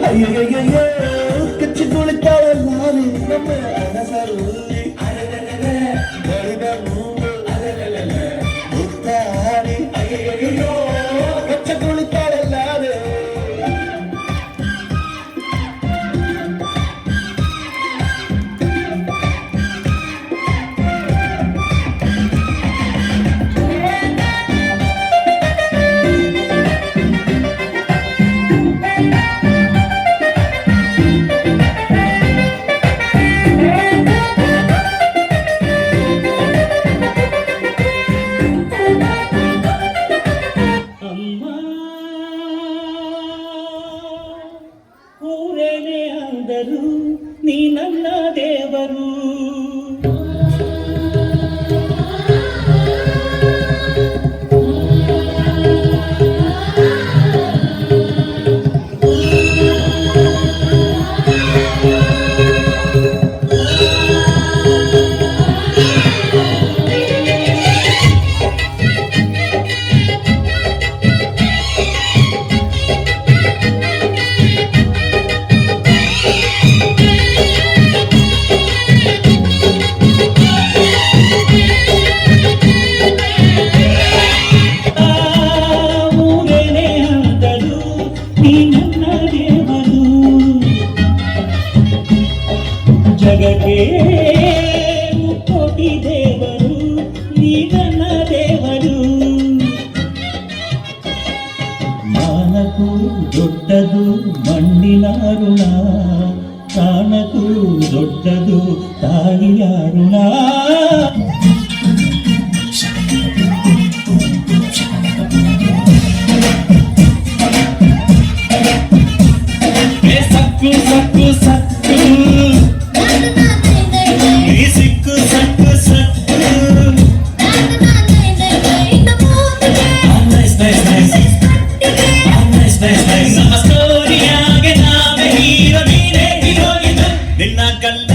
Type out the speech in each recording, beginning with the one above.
ಅಯ್ಯಯ್ಯಯ್ಯೋ ಕಚ್ಚಿ ಕುಳಿತಾಳಲ್ಲಾನೆ ನಮ್ಮ ಅನಸರಲ್ಲಿ ಬಳಿದ ಮೂಗು ಮುತ್ತಾಡಿ ಅಯ್ಯಯ್ಯಯ್ಯೋ ಕಚ್ಚಿ ಕುಳಿತಾಳಲ್ಲಾನೆ ಊರೇನೇ ಅಂದರು ನೀ ನನ್ನ ದೇವರು ಜಗಕ್ಕೆ ಮುಕ್ಕೋಟಿ ದೇವರು ನೀ ನನ್ನ ದೇವರು ಮಾನಕು ದೊಡ್ಡದು ಮಣ್ಣಿನ ಋಣ ಪ್ರಾಣಕ್ಕೂ ದೊಡ್ಡದು ತಾಯಿಯ ಋಣ ಸಕ್ಕು ಸಕ್ಕು ಸಕ್ಕು ಸಿಕ್ಕು ಸಕ್ಕು ಸಕ್ಕು ನಮ್ಮ ಸ್ಟೋರಿಯಾಗೆ ನಾವೇ ಹೀರೋ ನೀನೇ ಹೀರೋಯಿನ್ ನಿನ್ನ ಗಂಡ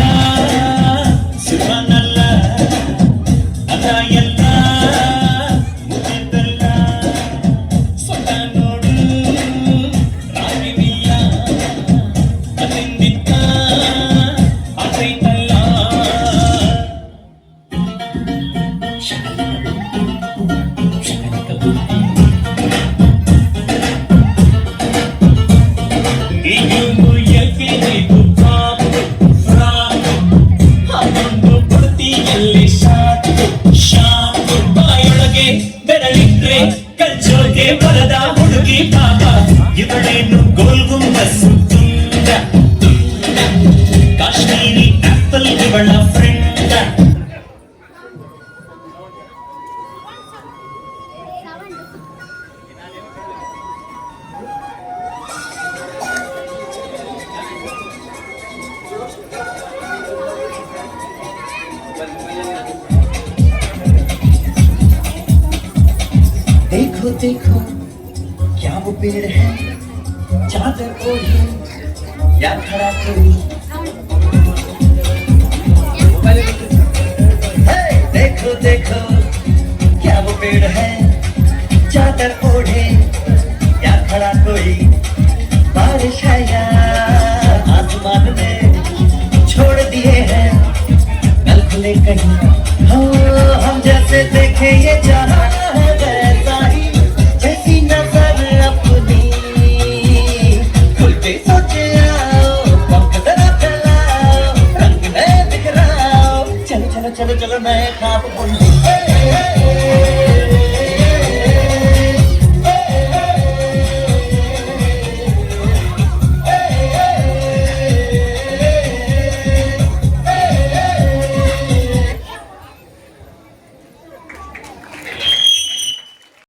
ಸುಮ್ಮನಲ್ಲ ಅದ ಎಲ್ಲ ಮುಗಿದಲ್ಲ ಸೊಟ್ಟ ನೋಡು ರಾಗಿವಿಲ್ಲ ಅಲ್ಲಿಂದಿತ್ತ ಅದೈತಲ್ಲ ಬಾಯೊಳಗೆ ಬೆರಳಿಟ್ರೆ ಕಚ್ಚೋಗೆ ಬರದ ಹುಡುಗಿ ಪಾಪ ಇವಳೇನು ಗೋಲ್ಗುಂಬಸು ತುಂಡ ಕಾಶ್ಮೀರಿ ಆಪಲ್ ಇವಳ ಫ್ರೆಂಡ್ देखो देखो क्या वो पेड़ है चादर ओढ़े या खड़ा कोई देखो देखो क्या वो पेड़ है चादर ओढ़े या खड़ा कोई बारिश है या आसमान में छोड़ दिए हैं कल खुले कहीं हो हम जैसे देखे ये जहां है वैसा ही जैसी नजर अपनी खुल के सोचे आओ पंख जरा फैलाओ रंग में बिखराओ चलो चलो चलो चलो नए ख्वाब